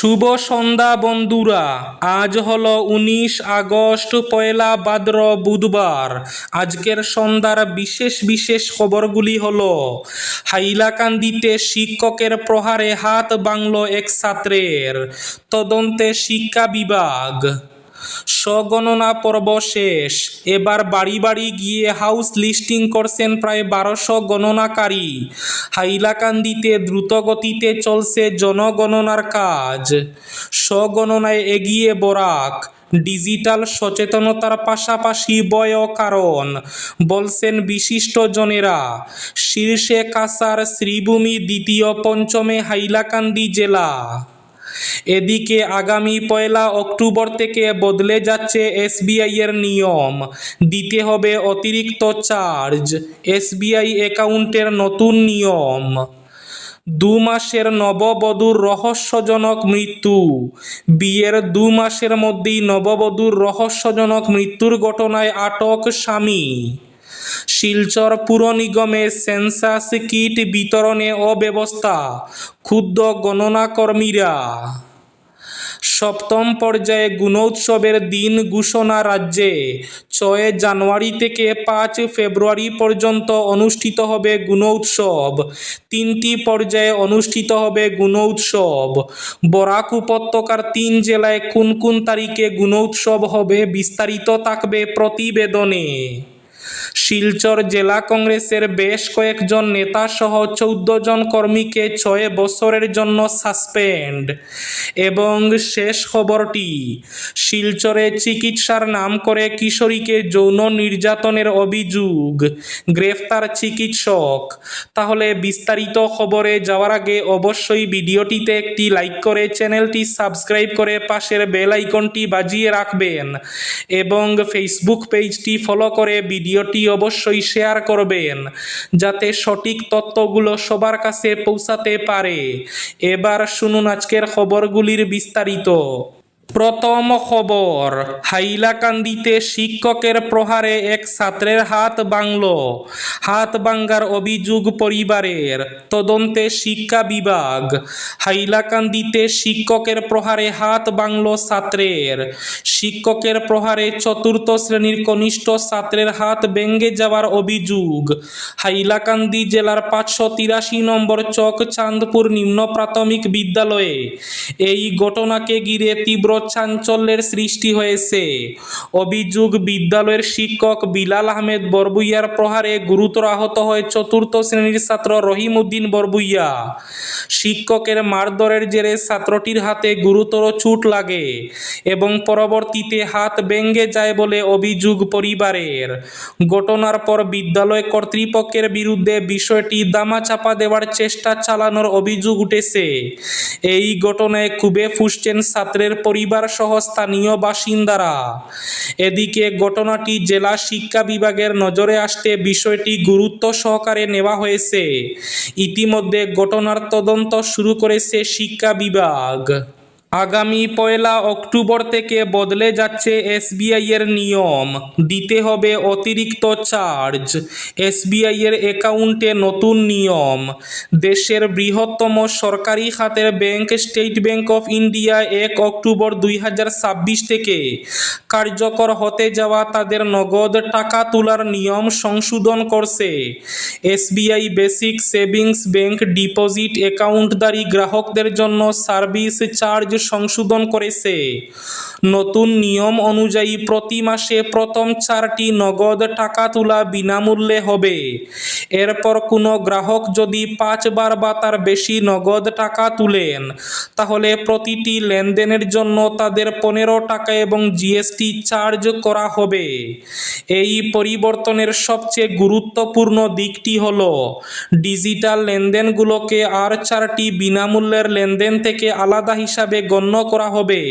শুভ সন্ধ্যা বন্ধুরা। আজ হলো 19 আগস্ট, পয়লা ভাদ্র, বুধবার। আজকের সন্ধ্যার বিশেষ বিশেষ খবরগুলি হলো: হাইলাকান্দিতে শিক্ষকের প্রহারে হাত ভাঙল এক ছাত্রের, তদন্তে শিক্ষা বিভাগ। স্বগণনা পর্ব শেষ, এবার বাড়ি বাড়ি গিয়ে হাউস লিস্টিং করছেন প্রায় 1200 গণনাকারী। হাইলাকান্দিতে দ্রুতগতিতে চলছে জনগণনার কাজ। স্বগণনায় এগিয়ে বরাক। ডিজিটাল সচেতনতার পাশাপাশি বয়ও কারণ, বলছেন বিশিষ্টজনেরা। শীর্ষে কাছাড়, শ্রীভূমি দ্বিতীয়, পঞ্চমে হাইলাকান্দি জেলা। এদিকে আগামী 1 অক্টোবর থেকে বদলে যাচ্ছে এসবিআই এর নিয়ম, দিতে হবে অতিরিক্ত চার্জ। এসবিআই অ্যাকাউন্টের নতুন নিয়ম। 2 মাসের নববধূর রহস্যজনক মৃত্যু। বিয়ের 2 মাসের মধ্যেই নববধূর রহস্যজনক মৃত্যুর ঘটনায় আটক স্বামী। শিলচর পুর নিগমে সেন্সাস কিট বিতরণে অব্যবস্থা, ক্ষুব্ধ গণনাকর্মীরা। সপ্তম পর্যায়ে গুণোৎসবের দিন ঘোষণা রাজ্যে। 6 জানুয়ারি থেকে 5 ফেব্রুয়ারি পর্যন্ত অনুষ্ঠিত হবে গুণোৎসব। 3টি পর্যায়ে অনুষ্ঠিত হবে গুণোৎসব। বরাক উপত্যকার 3 জেলায় কোন কোন তারিখে গুণোৎসব হবে, বিস্তারিত থাকবে প্রতিবেদনে। শিলচর জেলা কংগ্রেসের বেশ কয়েকজন নেতা সহ 14 জন কর্মীকে 6 বছরের জন্য সাসপেন্ড। এবং শেষ খবরটি, শিলচরে চিকিৎসার নাম করে কিশোরীকে যৌন নির্যাতনের অভিযোগ, গ্রেফতার চিকিৎসক। তাহলে বিস্তারিত খবরে যাওয়ার আগে অবশ্যই ভিডিওটিতে একটি লাইক করে চ্যানেলটি সাবস্ক্রাইব করে পাশের বেল আইকনটি বাজিয়ে রাখবেন এবং ফেসবুক পেজটি ফলো করে ভিডিওটি অবশ্যই শেয়ার করবেন, যাতে সঠিক তথ্যগুলো সবার কাছে পৌঁছাতে পারে। এবার শুনুন আজকের খবরগুলির বিস্তারিত। প্রথম খবর, হাইলাকান্দিতে শিক্ষকের প্রহারে এক ছাত্রের হাত ভাঙল। হাত ভাঙার অভিযোগ পরিবারের, তদন্তে শিক্ষা বিভাগ। হাইলাকান্দিতে শিক্ষকের প্রহারে হাত ভাঙল ছাত্রের। শিক্ষকের প্রহারে 4র্থ শ্রেণীর কনিষ্ঠ ছাত্রের হাত ভেঙে যাওয়ার অভিযোগ হাইলাকান্দি জেলার 583 নম্বর চক চাঁদপুর নিম্ন প্রাথমিক বিদ্যালয়ে। এই ঘটনাকে ঘিরে তীব্র চাঞ্চল্যের সৃষ্টি হয়েছে। অভিযোগ, বিদ্যালয়ের শিক্ষক বিলাল আহমেদ বরবুইয়ার প্রহারে গুরুতর আহত হয় 4র্থ শ্রেণীর ছাত্র রহিম উদ্দিন বরবুইয়া। শিক্ষকের মারধরের জেরে ছাত্রটির হাতে গুরুতর চোট লাগে এবং পরবর্তীতে হাত ভেঙে যায় বলে অভিযোগ পরিবারের। ঘটনার পর বিদ্যালয় কর্তৃপক্ষের বিরুদ্ধে বিষয়টি ধামাচাপা দেওয়ার চেষ্টা চালানোর অভিযোগ উঠেছে। এই ঘটনায় ক্ষোভে ফুঁসছেন ছাত্রের পরিবার সহ স্থানীয় বাসিন্দারা। এদিকে ঘটনাটি জেলা শিক্ষা বিভাগের নজরে আসতে বিষয়টি গুরুত্ব সহকারে নেওয়া হয়েছে। ইতিমধ্যে ঘটনার তদন্ত শুরু করেছে শিক্ষা বিভাগ। আগামী 1 অক্টোবর থেকে বদলে যাচ্ছে এসবিআই এর নিয়ম, দিতে হবে অতিরিক্ত চার্জ। এসবিআই এর অ্যাকাউন্টে নতুন নিয়ম। দেশের বৃহত্তম সরকারি খাতের bank state bank of India 1 October 2026 থেকে কার্যকর হতে যাওয়া তাদের নগদ টাকা তোলার নিয়ম সংশোধন করছে। SBI basic savings bank deposit অ্যাকাউন্টধারী গ্রাহকদের জন্য সার্ভিস চার্জ সংশোধন করেছে। নতুন নিয়ম অনুযায়ী প্রতি মাসে প্রথম 4টি নগদ টাকা তোলা বিনামূল্যে হবে। এরপর কোনো গ্রাহক যদি 5 বার বা তার বেশি নগদ টাকা তুলেন, তাহলে প্রতিটি লেনদেনের জন্য তাদের 15 টাকা এবং জিএসটি চার্জ করা হবে। এই পরিবর্তনের সবচেয়ে গুরুত্বপূর্ণ দিকটি হল, ডিজিটাল লেনদেনগুলোকে আর 4টি বিনামূল্যের লেনদেন থেকে আলাদা হিসাবে গণ্য করা হবে।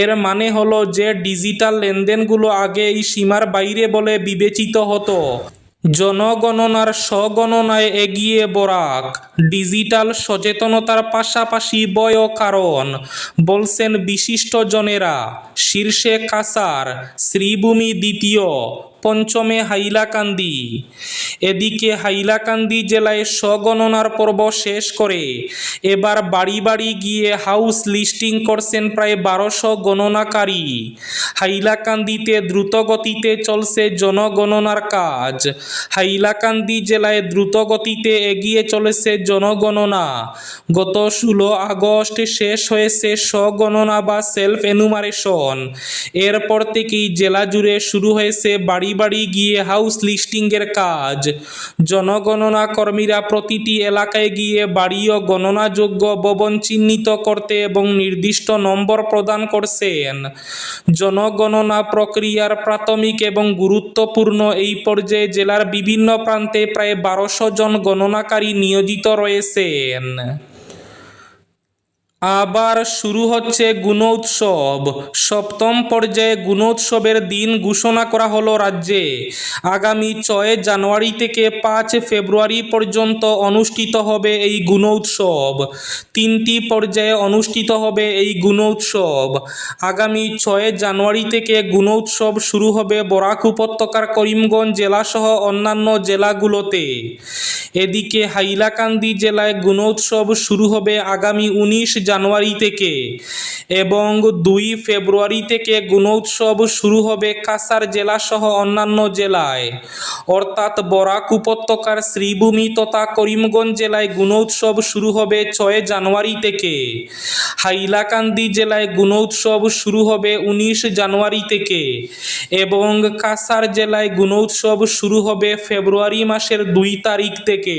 এর মানে হলো যে ডিজিটাল লেনদেনগুলো আগে এই সীমার বাইরে বলে বিবেচিত হতো। জনগণনার স্বগণনায় এগিয়ে বরাক। ডিজিটাল সচেতনতার পাশাপাশি বয়ও কারণ, বলছেন বিশিষ্টজনেরা। শীর্ষে কাছাড়, শ্রীভূমি দ্বিতীয়, পঞ্চমে হাইলাকান্দি। এদিকে হাইলাকান্দি জেলায় স্বগণনার পর্ব শেষ করে এবার বাড়ি বাড়ি গিয়ে হাউস লিস্টিং করছেন প্রায় 1200 গণনাকারী। হাইলাকান্দিতে দ্রুতগতিতে চলছে জনগণনার কাজ। হাইলাকান্দি জেলায় দ্রুতগতিতে এগিয়ে চলেছে জনগণনা। গত 16 আগস্ট শেষ হয়েছে স্বগণনা বা সেলফ এনুমারেশন। এরপর থেকেই জেলা জুড়ে শুরু হয়েছে বাড়ি বাড়ি গিয়ে হাউস লিস্টিংয়ের কাজ। জনগণনা কর্মীরা প্রতিটি এলাকায় গিয়ে বাড়ি ও গণনাযোগ্য ভবন চিহ্নিত করতে এবং নির্দিষ্ট নম্বর প্রদান করছেন। জনগণনা প্রক্রিয়ার প্রাথমিক এবং গুরুত্বপূর্ণ এই পর্যায়ে জেলার বিভিন্ন প্রান্তে প্রায় 1200 জন গণনাকারী নিয়োজিত রয়েছেন। আবার শুরু হচ্ছে গুণোৎসব। সপ্তম পর্যায়ে গুণোৎসবের দিন ঘোষণা করা হলো রাজ্যে। আগামী 6 জানুয়ারি থেকে 5 ফেব্রুয়ারি পর্যন্ত অনুষ্ঠিত হবে এই গুণোৎসব। 3টি পর্যায়ে অনুষ্ঠিত হবে এই গুণোৎসব। আগামী 6 জানুয়ারি থেকে গুণোৎসব শুরু হবে বরাক উপত্যকার করিমগঞ্জ জেলাসহ অন্যান্য জেলাগুলোতে। এদিকে হাইলাকান্দি জেলায় গুণোৎসব শুরু হবে আগামী 19 জানুয়ারি থেকে এবং 2 ফেব্রুয়ারি থেকে গুণোৎসব শুরু হবে কাছাড় জেলাসহ অন্যান্য জেলায়। অর্থাৎ বরাক উপত্যকার শ্রীভূমি তথা করিমগঞ্জ জেলায় গুণোৎসব শুরু হবে 6 জানুয়ারি থেকে। হাইলাকান্দি জেলায় গুণোৎসব শুরু হবে 19 জানুয়ারি থেকে এবং কাছাড় জেলায় গুণোৎসব শুরু হবে ফেব্রুয়ারি মাসের 2 তারিখ থেকে।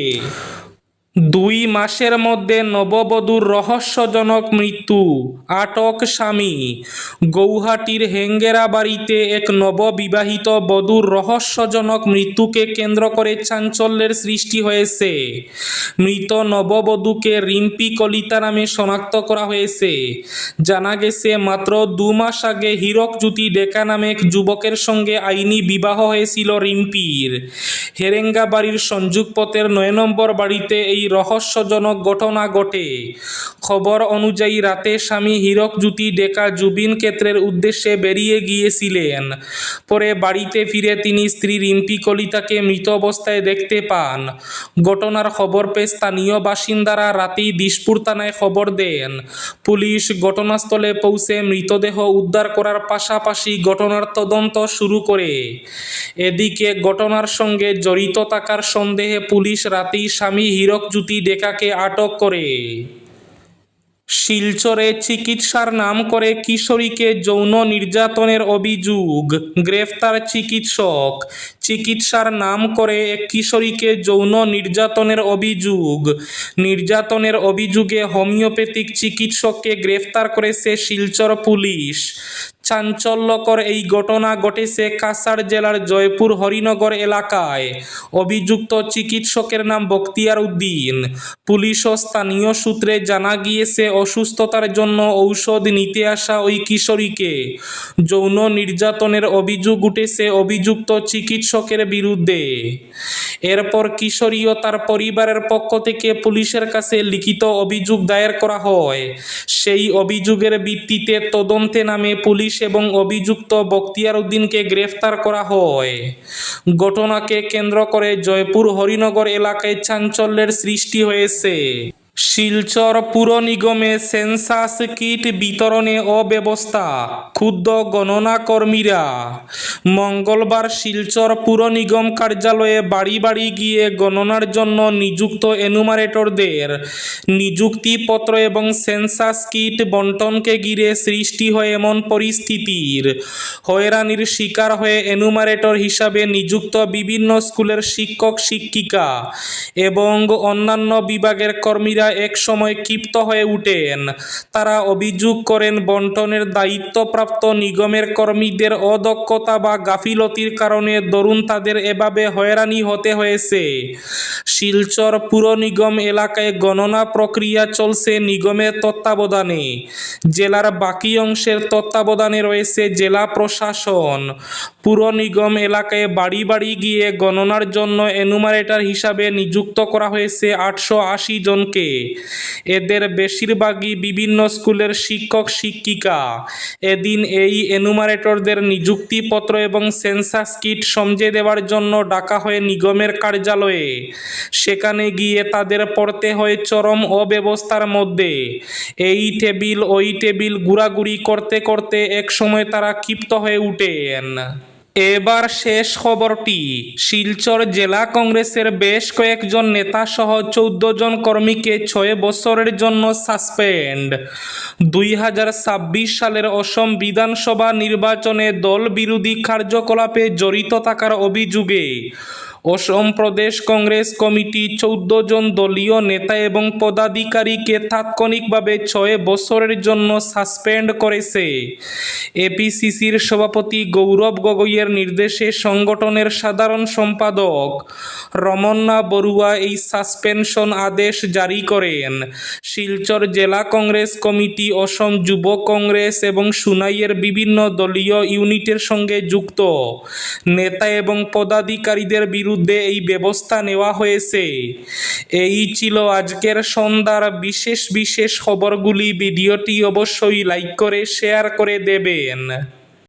2 মাসের মধ্যে নববধূর রহস্যজনক মৃত্যু, আটক স্বামী। গৌহাটির হেঙ্গেরা বাড়িতে এক নববিবাহিত বধূর রহস্যজনক মৃত্যুকে কেন্দ্র করে চাঞ্চল্যের সৃষ্টি হয়েছে। মৃত নববধূকে রিম্পি কলিতা নামে শনাক্ত করা হয়েছে। জানা গেছে মাত্র 2 মাস আগে হীরকজ্যোতি ডেকা নামে এক যুবকের সঙ্গে আইনি বিবাহ হয়েছিল রিম্পির। হেরেঙ্গা বাড়ির সংযোগপথের 9 নম্বর বাড়িতে এই রহস্যজনক ঘটনা ঘটে। খবর অনুযায়ী রাতে স্বামী হীরকজ্যোতি ডেকা জুবিন ক্ষেত্রের উদ্দেশ্যে বেরিয়ে গিয়েছিলেন। পরে বাড়িতে ফিরে তিনি স্ত্রী রিম্পি কলিতাকে মৃত অবস্থায় দেখতে পান। ঘটনার খবর পেয়ে স্থানীয় বাসিন্দারা রাতেই দিশপুর থানায় খবর দেন। পুলিশ ঘটনাস্থলে পৌঁছে মৃতদেহ উদ্ধার করার পাশাপাশি ঘটনার তদন্ত শুরু করে। এদিকে ঘটনার সঙ্গে জড়িত থাকার সন্দেহে পুলিশ রাতেই স্বামী হীরকজ্যোতি ডেকাকে আটক করে। শিলচরে চিকিৎসার নাম করে কিশোরীকে যৌন নির্যাতনের অভিযোগ, গ্রেফতার চিকিৎসক। চিকিৎসার নাম করে এক কিশোরীকে যৌন নির্যাতনের অভিযোগ। নির্যাতনের অভিযোগে হোমিওপ্যাথিক চিকিৎসককে গ্রেফতার করেছে শিলচর পুলিশ। চাঞ্চল্যকর এই ঘটনা ঘটেছে কাছাড় জেলার জয়পুর হরিনগর এলাকায়। অভিযুক্ত চিকিৎসকের নাম বখতিয়ার উদ্দিন। পুলিশ ও স্থানীয় সূত্রে জানা গিয়েছে অসুস্থতার জন্য ঔষধ নিতে আসা ওই কিশোরীকে যৌন নির্যাতনের অভিযোগ উঠেছে অভিযুক্ত চিকিৎসকের বিরুদ্ধে। এরপর কিশোরী ও তার পরিবারের পক্ষ থেকে পুলিশের কাছে লিখিত অভিযোগ দায়ের করা হয়। সেই অভিযোগের ভিত্তিতে তদন্তে নামে পুলিশ এবং অভিযুক্ত বখতিয়ার উদ্দিনকে গ্রেফতার করা হয়। ঘটনাকে কেন্দ্র করে জয়পুর হরিনগর এলাকায় চাঞ্চল্যের সৃষ্টি হয়েছে। শিলচর পুর নিগমে সেন্সাস কিট বিতরণে অব্যবস্থা, ক্ষুব্ধ গণনা কর্মীরা। মঙ্গলবার শিলচর পুর নিগম কার্যালয়ে বাড়ি বাড়ি গিয়ে গণনার জন্য নিযুক্ত এনুমারেটরদের নিযুক্তিপত্র এবং সেন্সাস কিট বন্টনকে ঘিরে সৃষ্টি হয় এমন পরিস্থিতির হয়রানির শিকার হয়ে এনুমারেটর হিসাবে নিযুক্ত বিভিন্ন স্কুলের শিক্ষক শিক্ষিকা এবং অন্যান্য বিভাগের কর্মীরা এক সময় ক্ষিপ্ত হয়ে উঠেন। তারা অভিযোগ করেন বন্টনের দায়িত্বপ্রাপ্ত নিগমের কর্মীদের অদক্ষতা বা গাফিলতির কারণে দরুন তাদের এভাবে হয়রানি হতে হয়েছে। শিলচর পুর নিগম এলাকায় গণনা প্রক্রিয়া চলছে নিগমের তত্ত্বাবধানে। জেলার বাকি অংশের তত্ত্বাবধানে রয়েছে জেলা প্রশাসন। পুর নিগম এলাকায় বাড়ি বাড়ি গিয়ে গণনার জন্য এনুমারেটর হিসাবে নিযুক্ত করা হয়েছে 880 জনকে। এদের বেশিরভাগই বিভিন্ন স্কুলের শিক্ষক শিক্ষিকা। এদিন এই এনুমারেটরদের নিযুক্তিপত্র এবং সেন্সাস কিট সমঝে দেওয়ার জন্য ডাকা হয় নিগমের কার্যালয়ে। সেখানে গিয়ে তাদের পড়তে হয় চরম অব্যবস্থার মধ্যে। এই টেবিল ওই টেবিল ঘোরাঘুরি করতে করতে একসময় তারা ক্ষিপ্ত হয়ে উঠেন। এবার শেষ খবরটি। শিলচর জেলা কংগ্রেসের বেশ কয়েকজন নেতা সহ 14 জন কর্মীকে 6 বছরের জন্য সাসপেন্ড। 2026 সালের অসম বিধানসভা নির্বাচনে দল বিরোধী কার্যকলাপে জড়িত থাকার অভিযোগে অসম প্রদেশ কংগ্রেস কমিটি 14 জন দলীয় নেতা এবং পদাধিকারীকে তাৎক্ষণিকভাবে 6 বছরের জন্য সাসপেন্ড করেছে। এপিসিসির সভাপতি গৌরব গগৈয়ের নির্দেশে সংগঠনের সাধারণ সম্পাদক রমন্না বড়ুয়া এই সাসপেনশন আদেশ জারি করেন। শিলচর জেলা কংগ্রেস কমিটি অসম যুব কংগ্রেস এবং সুনাইয়ের বিভিন্ন দলীয় ইউনিটের সঙ্গে যুক্ত নেতা এবং পদাধিকারীদের বিরুদ্ধে এই ব্যবস্থা নেওয়া হয়েছে। এই ছিল আজকের সন্ধ্যার বিশেষ খবরগুলি। ভিডিওটি অবশ্যই লাইক করে শেয়ার করে দেবেন।